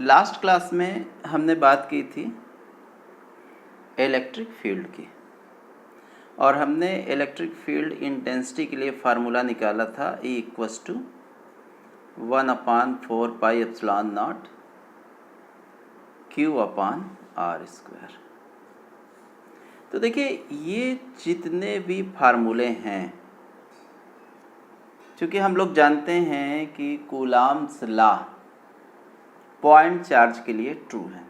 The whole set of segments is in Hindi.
लास्ट क्लास में हमने बात की थी इलेक्ट्रिक फील्ड की, और हमने इलेक्ट्रिक फील्ड इंटेंसिटी के लिए फार्मूला निकाला था E = 1/4πε0 Q/r²। तो देखिए, ये जितने भी फार्मूले हैं, क्योंकि हम लोग जानते हैं कि कूलॉम्स लॉ पॉइंट चार्ज के लिए ट्रू है,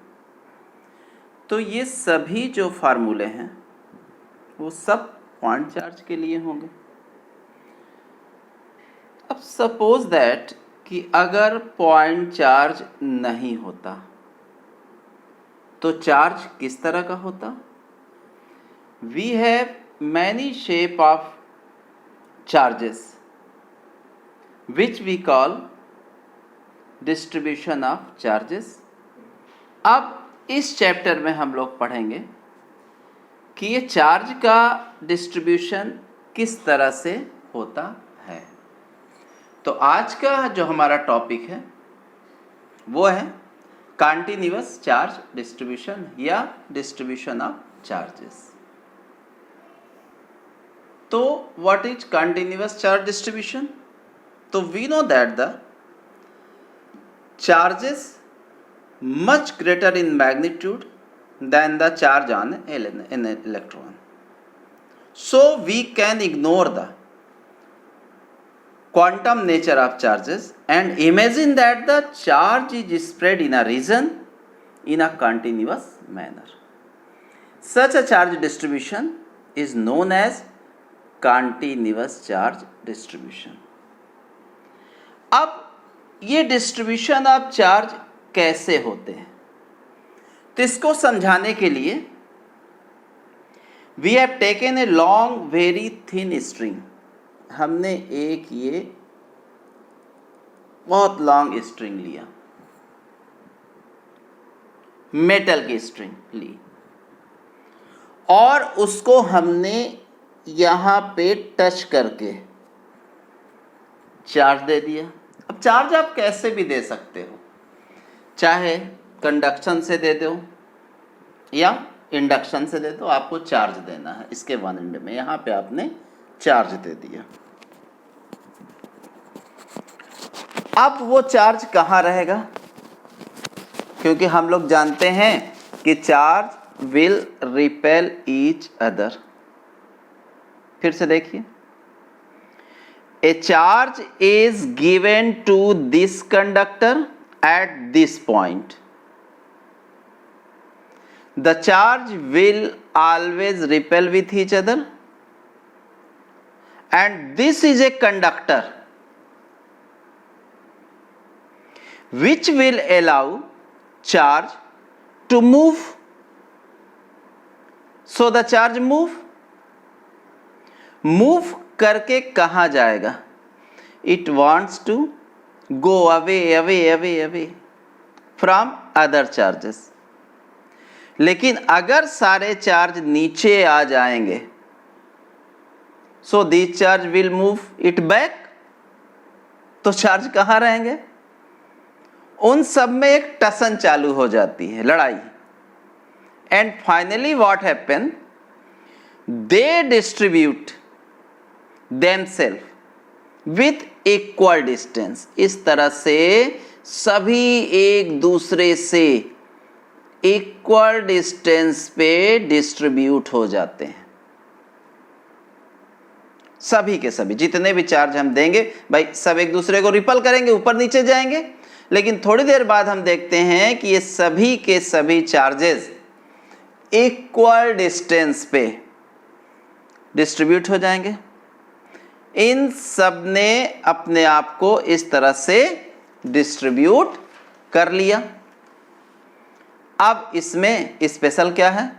तो ये सभी जो फार्मूले हैं वो सब पॉइंट चार्ज के लिए होंगे। अब सपोज दैट कि अगर पॉइंट चार्ज नहीं होता तो चार्ज किस तरह का होता? We have many shape of charges which we call distribution of charges. अब इस चैप्टर में हम लोग पढ़ेंगे कि ये चार्ज का डिस्ट्रीब्यूशन किस तरह से होता है। तो आज का जो हमारा टॉपिक है वो है कंटीन्यूअस चार्ज डिस्ट्रीब्यूशन या डिस्ट्रीब्यूशन ऑफ चार्जेस। तो what is continuous charge distribution? तो we know that the charges much greater in magnitude than the charge on an electron. So we can ignore the quantum nature of charges and imagine that the charge is spread in a region in a continuous manner. Such a charge distribution is known as continuous charge distribution. अब ये डिस्ट्रीब्यूशन ऑफ चार्ज कैसे होते हैं, तो इसको समझाने के लिए we have taken a long very thin string. हमने एक ये बहुत लॉन्ग स्ट्रिंग लिया, मेटल की स्ट्रिंग ली, और उसको हमने यहां पे टच करके चार्ज दे दिया। अब चार्ज आप कैसे भी दे सकते हो, चाहे कंडक्शन से दे दो या इंडक्शन से दे दो, आपको चार्ज देना है। इसके वन एंड में यहाँ पे आपने चार्ज दे दिया। अब वो चार्ज कहाँ रहेगा? क्योंकि हम लोग जानते हैं कि charge will repel each other. फिर से देखिए, a charge is given to this conductor at this point. The charge will always repel with each other, and this is a conductor which will allow charge to move. So the charge move करके कहाँ जाएगा? It wants to go away from other charges. लेकिन अगर सारे चार्ज नीचे आ जाएंगे, so these charge will move it back. तो चार्ज कहाँ रहेंगे? उन सब में एक टसन चालू हो जाती है, लड़ाई। And finally what happen? They distribute themselves with equal distance. इस तरह से सभी एक दूसरे से इक्वल डिस्टेंस पे डिस्ट्रीब्यूट हो जाते हैं। सभी के सभी जितने भी चार्ज हम देंगे भाई, सब एक दूसरे को रिपल करेंगे, ऊपर नीचे जाएंगे, लेकिन थोड़ी देर बाद हम देखते हैं कि ये सभी के सभी चार्जेस इक्वल डिस्टेंस पे डिस्ट्रीब्यूट हो जाएंगे। इन सब ने अपने आप को इस तरह से डिस्ट्रीब्यूट कर लिया। अब इसमें स्पेशल क्या है?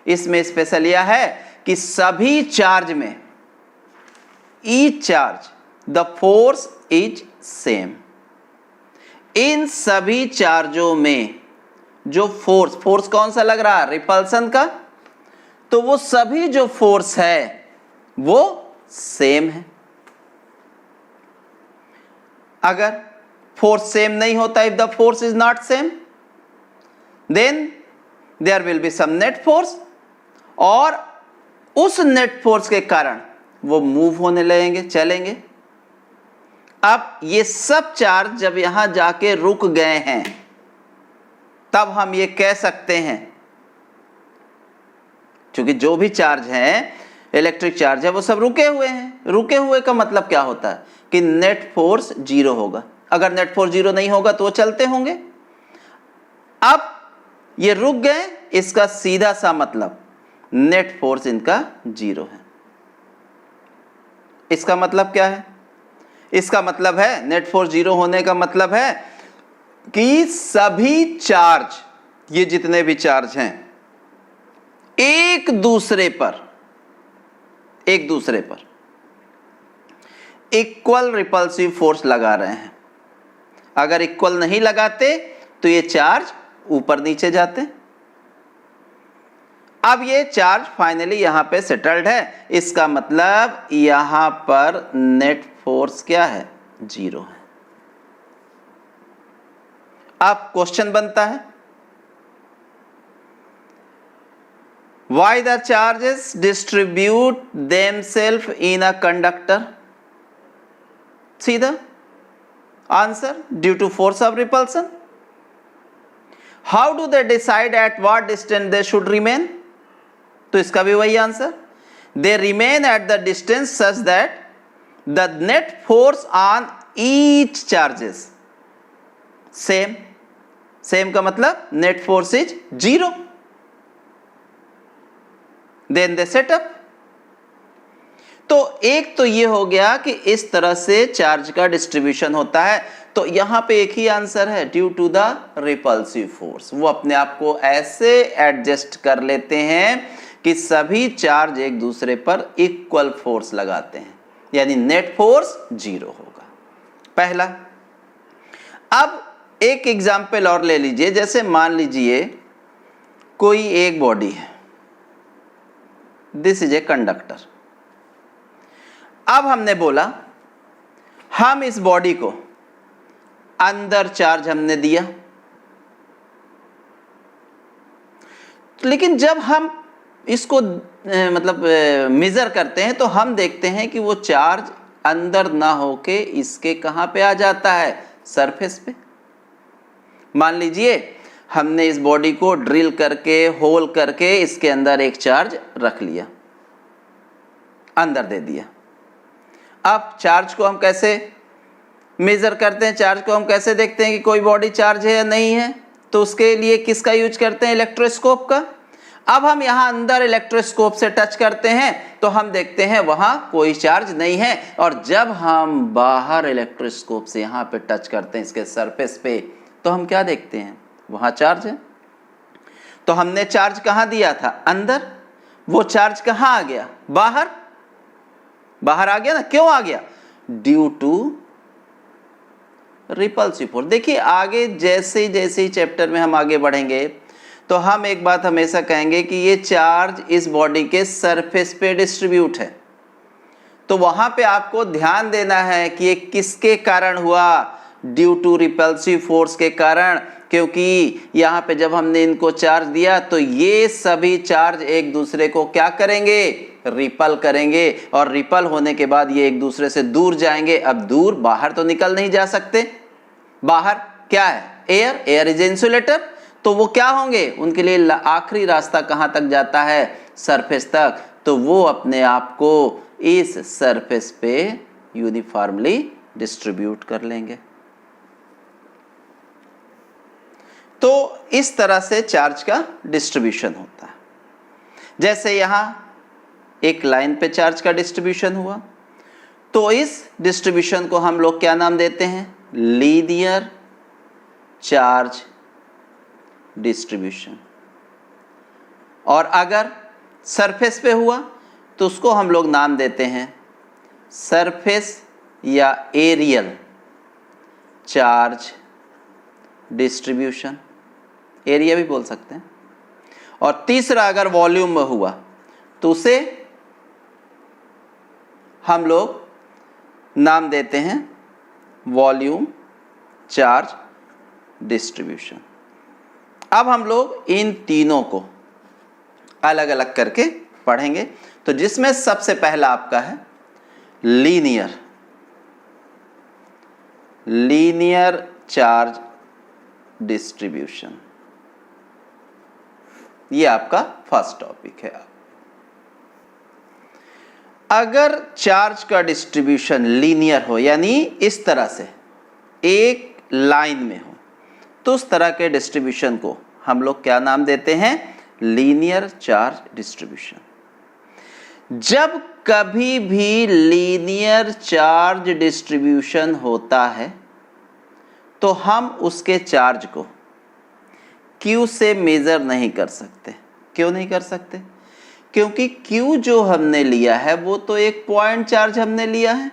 इसमें स्पेशल यह है कि सभी चार्ज में each charge the force is same. इन सभी चार्जों में जो फोर्स कौन सा लग रहा है? रिपल्सन का। तो वो सभी जो फोर्स है वो सेम है। अगर फोर्स सेम नहीं होता, if the force is not same then there will be some net force, और उस नेट फोर्स के कारण वो मूव होने लगेंगे, चलेंगे। अब ये सब चार्ज जब यहां जाके रुक गए हैं तब हम ये कह सकते हैं, क्योंकि जो भी चार्ज है, इलेक्ट्रिक चार्ज है, वो सब रुके हुए हैं। रुके हुए का मतलब क्या होता है कि नेट फोर्स जीरो होगा। अगर नेट फोर्स जीरो नहीं होगा तो वो चलते होंगे। अब ये रुक गए, इसका सीधा सा मतलब नेट फोर्स इनका जीरो है। इसका मतलब क्या है? इसका मतलब है, नेट फोर्स जीरो होने का मतलब है कि सभी चार्ज, ये जितने भी चार्ज हैं, एक दूसरे पर इक्वल रिपल्सिव फोर्स लगा रहे हैं। अगर इक्वल नहीं लगाते तो ये चार्ज ऊपर नीचे जाते। अब ये चार्ज फाइनली यहां पे सेटल्ड है, इसका मतलब यहां पर नेट फोर्स क्या है? जीरो है। अब क्वेश्चन बनता है, why the charges distribute themselves in a conductor? See the answer, due to force of repulsion. How do they decide at what distance they should remain? तो इसका भी वही answer, they remain at the distance such that the net force on each charges same का मतलब net force is zero, then they set up। तो एक तो ये हो गया कि इस तरह से चार्ज का डिस्ट्रीब्यूशन होता है। तो यहां पे एक ही आंसर है, due to the repulsive force. वो अपने आप को ऐसे एडजस्ट कर लेते हैं कि सभी चार्ज एक दूसरे पर इक्वल फोर्स लगाते हैं, यानी नेट फोर्स जीरो होगा। पहला। अब एक एग्जाम्पल और ले लीजिए, जैसे मान लीजिए कोई एक बॉडी है, दिस इज ए कंडक्टर। अब हमने बोला हम इस बॉडी को अंदर चार्ज हमने दिया, लेकिन जब हम इसको मतलब मेजर करते हैं तो हम देखते हैं कि वो चार्ज अंदर ना होके इसके कहां पे आ जाता है? सरफेस पे। मान लीजिए हमने इस बॉडी को ड्रिल करके, होल करके इसके अंदर एक चार्ज रख लिया, अंदर दे दिया। अब चार्ज को हम कैसे मेजर करते हैं? चार्ज को हम कैसे देखते हैं कि कोई बॉडी चार्ज है या नहीं है? तो उसके लिए किसका यूज करते हैं? इलेक्ट्रोस्कोप का। अब हम यहां अंदर इलेक्ट्रोस्कोप से टच करते हैं तो हम देखते हैं वहां कोई चार्ज नहीं है, और जब हम बाहर इलेक्ट्रोस्कोप से यहां पे टच करते हैं इसके सरफेस पे, तो हम क्या देखते हैं? वहां चार्ज है। तो हमने चार्ज कहां दिया था? अंदर। वो चार्ज कहां आ गया? बाहर। बाहर आ गया ना। क्यों आ गया? Due to repulsive force. देखिए आगे जैसे जैसे चैप्टर में हम आगे बढ़ेंगे तो हम एक बात हमेशा कहेंगे कि ये चार्ज इस बॉडी के सरफेस पे डिस्ट्रीब्यूट है। तो वहां पे आपको ध्यान देना है कि ये किसके कारण हुआ? ड्यू टू रिपल्सिव फोर्स के कारण। क्योंकि यहाँ पे जब हमने इनको चार्ज दिया तो ये सभी चार्ज एक दूसरे को क्या करेंगे? रिपल करेंगे, और रिपल होने के बाद ये एक दूसरे से दूर जाएंगे। अब दूर, बाहर तो निकल नहीं जा सकते। बाहर क्या है? एयर। Air is insulator. तो वो क्या होंगे? उनके लिए आखिरी रास्ता कहां तक जाता है? सरफेस तक। तो वो अपने आप को इस सरफेस पे यूनिफॉर्मली डिस्ट्रीब्यूट कर लेंगे। तो इस तरह से चार्ज का डिस्ट्रीब्यूशन होता है। जैसे यहां एक लाइन पे चार्ज का डिस्ट्रीब्यूशन हुआ, तो इस डिस्ट्रीब्यूशन को हम लोग क्या नाम देते हैं? Linear charge distribution. और अगर सरफेस पे हुआ तो उसको हम लोग नाम देते हैं सरफेस या एरियल चार्ज डिस्ट्रीब्यूशन। एरिया भी बोल सकते हैं। और तीसरा अगर वॉल्यूम में हुआ तो उसे हम लोग नाम देते हैं वॉल्यूम चार्ज डिस्ट्रीब्यूशन। अब हम लोग इन तीनों को अलग अलग करके पढ़ेंगे। तो जिसमें सबसे पहला आपका है लीनियर चार्ज डिस्ट्रीब्यूशन। ये आपका फर्स्ट टॉपिक है। अगर चार्ज का डिस्ट्रीब्यूशन लीनियर हो, यानी इस तरह से एक लाइन में हो, तो उस तरह के डिस्ट्रीब्यूशन को हम लोग क्या नाम देते हैं? Linear charge distribution. जब कभी भी लीनियर चार्ज डिस्ट्रीब्यूशन होता है तो हम उसके चार्ज को Q से मेजर नहीं कर सकते। क्यों नहीं कर सकते? क्योंकि Q जो हमने लिया है वो तो एक पॉइंट चार्ज हमने लिया है,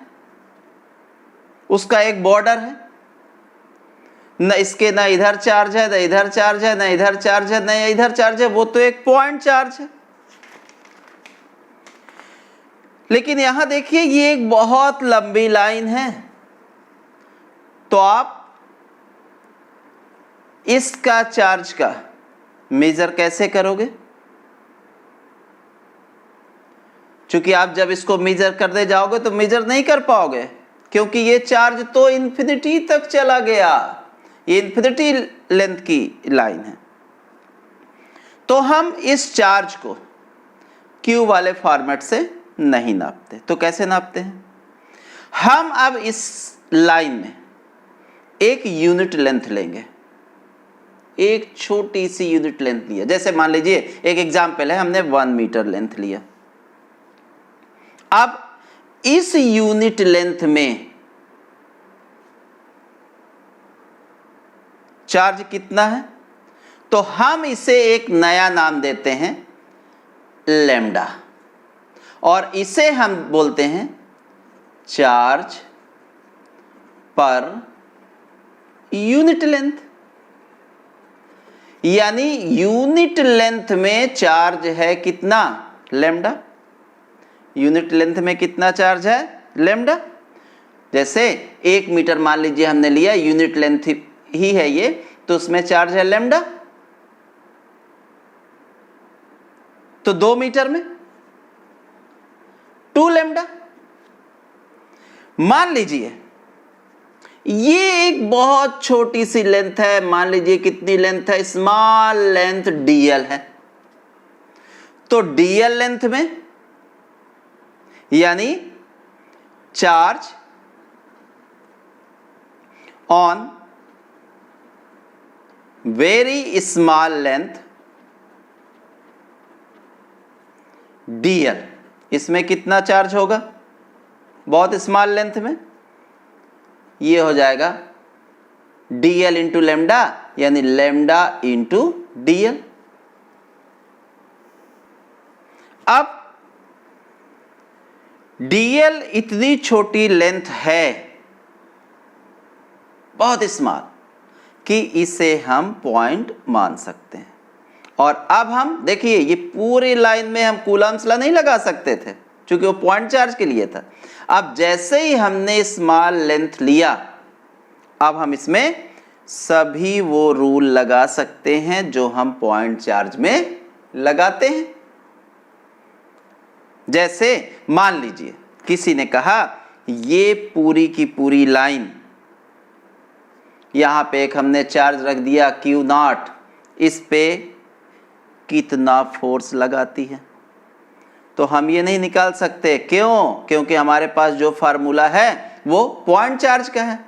उसका एक बॉर्डर है, न इसके ना इधर चार्ज है, ना इधर चार्ज है, ना इधर चार्ज है, ना इधर चार्ज है, वो तो एक पॉइंट चार्ज है। लेकिन यहां देखिए ये एक बहुत लंबी लाइन है, तो आप इसका चार्ज का मेजर कैसे करोगे? क्योंकि आप जब इसको मेजर करने जाओगे तो मेजर नहीं कर पाओगे, क्योंकि ये चार्ज तो इन्फिनिटी तक चला गया, ये इन्फिनिटी लेंथ की लाइन है। तो हम इस चार्ज को Q वाले फॉर्मेट से नहीं नापते। तो कैसे नापते हैं? हम अब इस लाइन में एक यूनिट लेंथ लेंगे, एक छोटी सी यूनिट लेंथ लिया। जैसे मान लीजिए एक एग्जाम्पल है, हमने 1 मीटर लेंथ लिया। अब इस यूनिट लेंथ में चार्ज कितना है? तो हम इसे एक नया नाम देते हैं लैम्डा, और इसे हम बोलते हैं चार्ज पर यूनिट लेंथ। यानी यूनिट लेंथ में चार्ज है कितना? लैम्डा। यूनिट लेंथ में कितना चार्ज है? लैम्डा। जैसे 1 मीटर मान लीजिए हमने लिया, यूनिट लेंथ ही है ये, तो उसमें चार्ज है लैम्डा। तो 2 मीटर में 2 लैम्डा। मान लीजिए ये एक बहुत छोटी सी लेंथ है, मान लीजिए कितनी लेंथ है? स्मॉल लेंथ dl है। तो dl लेंथ में यानी charge on very small length dl, इसमें कितना चार्ज होगा? बहुत स्मॉल लेंथ में ये हो जाएगा dl इंटू लैम्डा, यानी लैम्डा इंटू dl। अब dl इतनी छोटी लेंथ है, बहुत स्मॉल, कि इसे हम पॉइंट मान सकते हैं। और अब हम देखिए ये पूरी लाइन में हम कूलम्स लॉ नहीं लगा सकते थे, क्योंकि वो पॉइंट चार्ज के लिए था। अब जैसे ही हमने स्मॉल लेंथ लिया, अब हम इसमें सभी वो रूल लगा सकते हैं जो हम पॉइंट चार्ज में लगाते हैं। जैसे मान लीजिए किसी ने कहा ये पूरी की पूरी लाइन, यहां पे एक हमने चार्ज रख दिया Q0, इस पे कितना फोर्स लगाती है? तो हम ये नहीं निकाल सकते। क्यों? क्योंकि हमारे पास जो फार्मूला है वो पॉइंट चार्ज का है।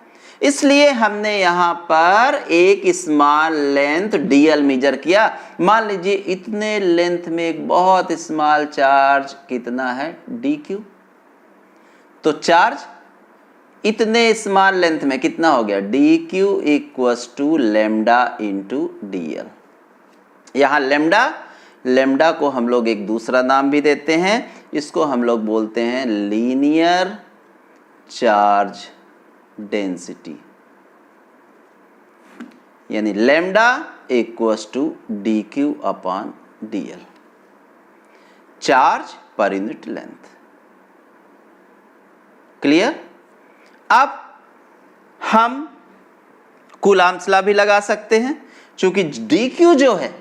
इसलिए हमने यहां पर एक स्मॉल लेंथ dl मेजर किया। मान लीजिए इतने लेंथ में एक बहुत स्मॉल चार्ज कितना है? dq। तो चार्ज इतने स्मॉल लेंथ में कितना हो गया? dq equals to lambda into dl। यहां लैम्डा को हम लोग एक दूसरा नाम भी देते हैं, इसको हम लोग बोलते हैं लीनियर चार्ज डेंसिटी, यानी lambda equals to dq upon dl, charge per unit length. Clear? अब हम कूलम्ब्स लॉ भी लगा सकते हैं, क्योंकि डी क्यू जो है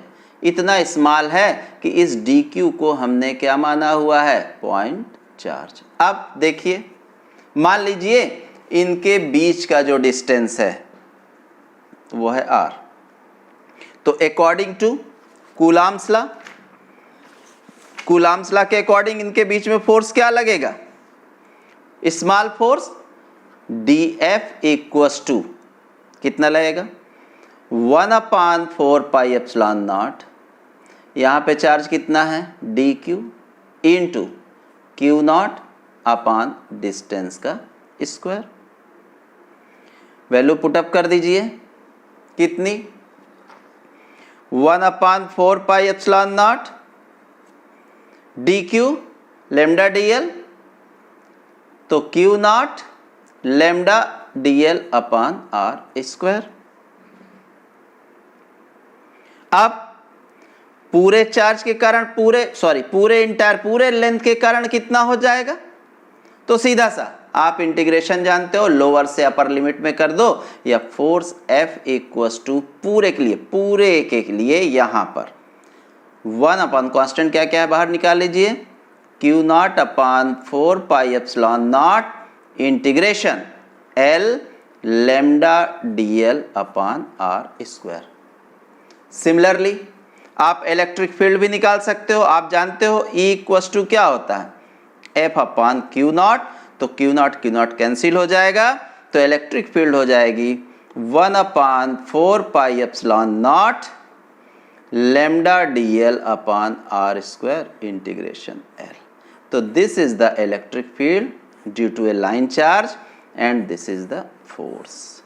इतना स्मॉल है कि इस डी क्यू को हमने क्या माना हुआ है, पॉइंट चार्ज। अब देखिए, मान लीजिए इनके बीच का जो डिस्टेंस है वो है r, तो according to coulomb's law, coulomb's law के अकॉर्डिंग इनके बीच में फोर्स क्या लगेगा, small force dF equals to कितना लगेगा, 1/4 पाई एप्सिलॉन नॉट, यहाँ पे चार्ज कितना है dq into Q not upon distance का स्क्वायर। वैल्यू पुटअप कर दीजिए, कितनी, 1/4 pi epsilon not dq lambda dl, तो q not lambda dl upon r square. अब पूरे चार्ज के कारण पूरे लेंथ के कारण कितना हो जाएगा, तो सीधा सा आप इंटीग्रेशन जानते हो, लोअर से अपर लिमिट में कर दो, या फोर्स F इक्वल्स टू पूरे के लिए यहां पर 1 अपॉन कांस्टेंट क्या क्या है बाहर निकाल लीजिए, Q not upon 4 pi epsilon not integration L lambda dl upon r square. Similarly आप इलेक्ट्रिक फील्ड भी निकाल सकते हो, आप जानते हो E इक्वल्स टू क्या होता है, F अपॉन क्यू नॉट, तो क्यू नॉट कैंसिल हो जाएगा, तो इलेक्ट्रिक फील्ड हो जाएगी 1/4 pi epsilon naught lambda dl upon r square integration L। तो this is the electric field due to a line charge and this is the force.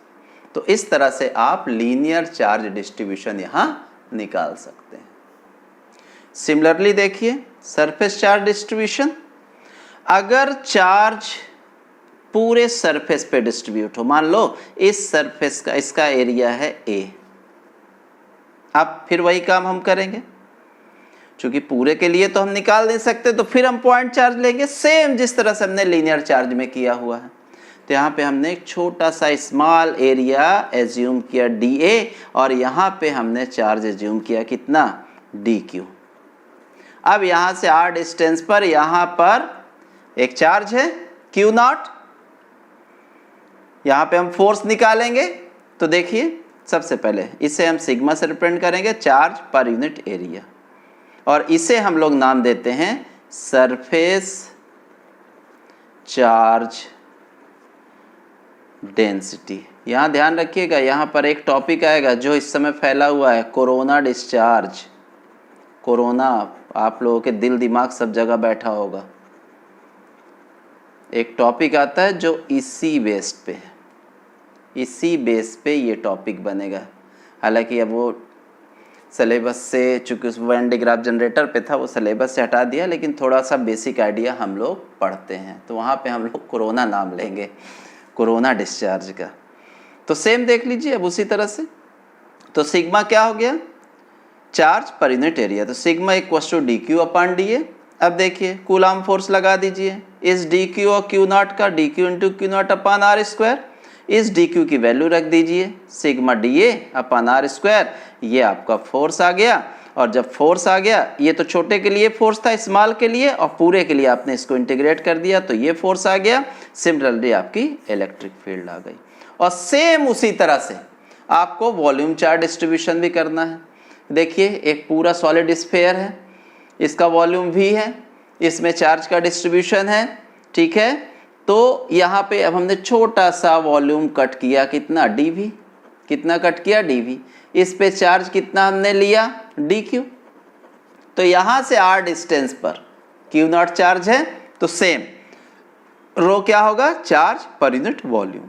तो इस तरह से आप लीनियर चार्ज डिस्ट्रीब्यूशन यहां निकाल सकते हैं। सिमिलरली देखिए सरफेस चार्ज डिस्ट्रीब्यूशन, अगर चार्ज पूरे सरफेस पे डिस्ट्रीब्यूट हो, मान लो इस सरफेस का इसका एरिया है A, अब फिर वही काम हम करेंगे, क्योंकि पूरे के लिए तो हम निकाल नहीं सकते, तो फिर हम पॉइंट चार्ज लेंगे, सेम जिस तरह से हमने लीनियर चार्ज में किया हुआ है। तो यहाँ पे हमने एक छोटा सा स्मॉल एरिया एज्यूम किया dA, और यहाँ पे हमने चार्ज एज्यूम किया कितना, dQ। अब यहाँ से r डिस्टेंस पर यहाँ पर एक चार्ज है Q नॉट, यहाँ पे हम फोर्स निकालेंगे, तो देखिए सबसे पहले इसे हम सिग्मा से रिप्रेजेंट करेंगे, चार्ज पर यूनिट एरिया, और इसे हम लोग नाम देते हैं सरफेस चार्ज डेंसिटी। यहाँ ध्यान रखिएगा, यहाँ पर एक टॉपिक आएगा जो इस समय फैला हुआ है, कोरोना डिस्चार्ज। कोरोना आप लोगों के दिल दिमाग सब जगह बैठा होगा, एक टॉपिक आता है जो इसी बेस पे है, इसी बेस पे ये टॉपिक बनेगा। हालांकि अब वो सिलेबस से, चूँकि उस वेन डिग्राफ जनरेटर पे था, वो सिलेबस से हटा दिया, लेकिन थोड़ा सा बेसिक आइडिया हम लोग पढ़ते हैं, तो वहाँ पे हम लोग कोरोना नाम लेंगे, कोरोना डिस्चार्ज का। तो सेम देख लीजिए अब उसी तरह से, तो सिग्मा क्या हो गया, चार्ज पर यूनिट एरिया, तो sigma equals to dQ upon dA। अब देखिए कूलम्ब फोर्स लगा दीजिए इस dQ और Q नॉट का, dQ into Q not upon r square, इस dQ की वैल्यू रख दीजिए sigma dA upon r square, ये आपका फोर्स आ गया। और जब फोर्स आ गया, ये तो छोटे के लिए फोर्स था, स्मॉल के लिए, और पूरे के लिए आपने इसको इंटीग्रेट कर दिया, तो ये फोर्स आ गया। सिमिलरली आपकी इलेक्ट्रिक फील्ड आ गई। और सेम उसी तरह से आपको वॉल्यूम चार्ज डिस्ट्रीब्यूशन भी करना है। देखिए एक पूरा सॉलिड स्फीयर है, इसका वॉल्यूम V है, इसमें चार्ज का डिस्ट्रीब्यूशन है, ठीक है। तो यहाँ पे अब हमने छोटा सा वॉल्यूम कट किया, कितना dV, कितना कट किया dV, इस पे चार्ज कितना हमने लिया dQ। तो यहाँ से r डिस्टेंस पर Q नॉट चार्ज है, तो सेम रो क्या होगा, चार्ज पर यूनिट वॉल्यूम,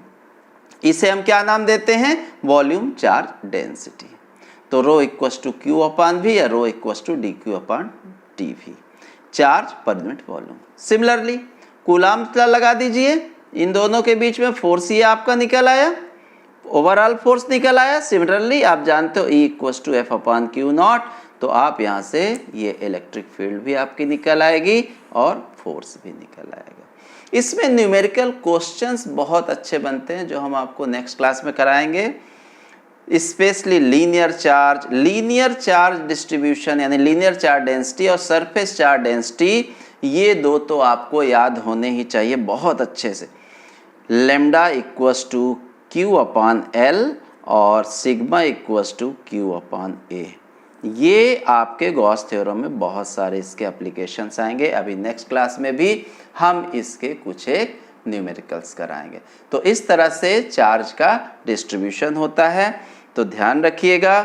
इसे हम क्या नाम देते हैं, वॉल्यूम चार्ज डेंसिटी। तो rho equals to Q upon V या rho equals to dQ upon dV, charge per unit volume. Similarly coulomb law लगा दीजिए, इन दोनों के बीच में फोर्स ये आपका निकल आया, ओवरऑल फोर्स निकल आया। सिमिलरली आप जानते हो E equals to F upon q naught, तो आप यहाँ से ये इलेक्ट्रिक फील्ड भी आपकी निकल आएगी और फोर्स भी निकल आएगा। इसमें न्यूमेरिकल क्वेश्चंस बहुत अच्छे बनते हैं जो हम आपको नेक्स्ट क्लास में कराएंगे। स्पेशली लीनियर चार्ज डिस्ट्रीब्यूशन यानी लीनियर चार्ज डेंसिटी और सरफेस चार्ज डेंसिटी, ये दो तो आपको याद होने ही चाहिए बहुत अच्छे से। Lambda equals to Q upon L और sigma equals to Q upon A. ये आपके गॉस थ्योरम में बहुत सारे इसके एप्लीकेशंस आएंगे। अभी नेक्स्ट क्लास में भी हम इसके कुछ एक न्यूमेरिकल्स कराएंगे। तो इस तरह से चार्ज का डिस्ट्रीब्यूशन होता है। तो ध्यान रखिएगा,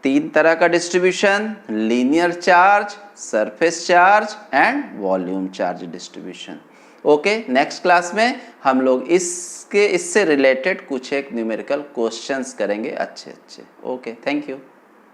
तीन तरह का distribution, linear charge, surface charge and volume charge distribution. Okay, next class में हम लोग इससे रिलेटेड कुछ एक न्यूमेरिकल क्वेश्चंस करेंगे अच्छे। Okay, thank you.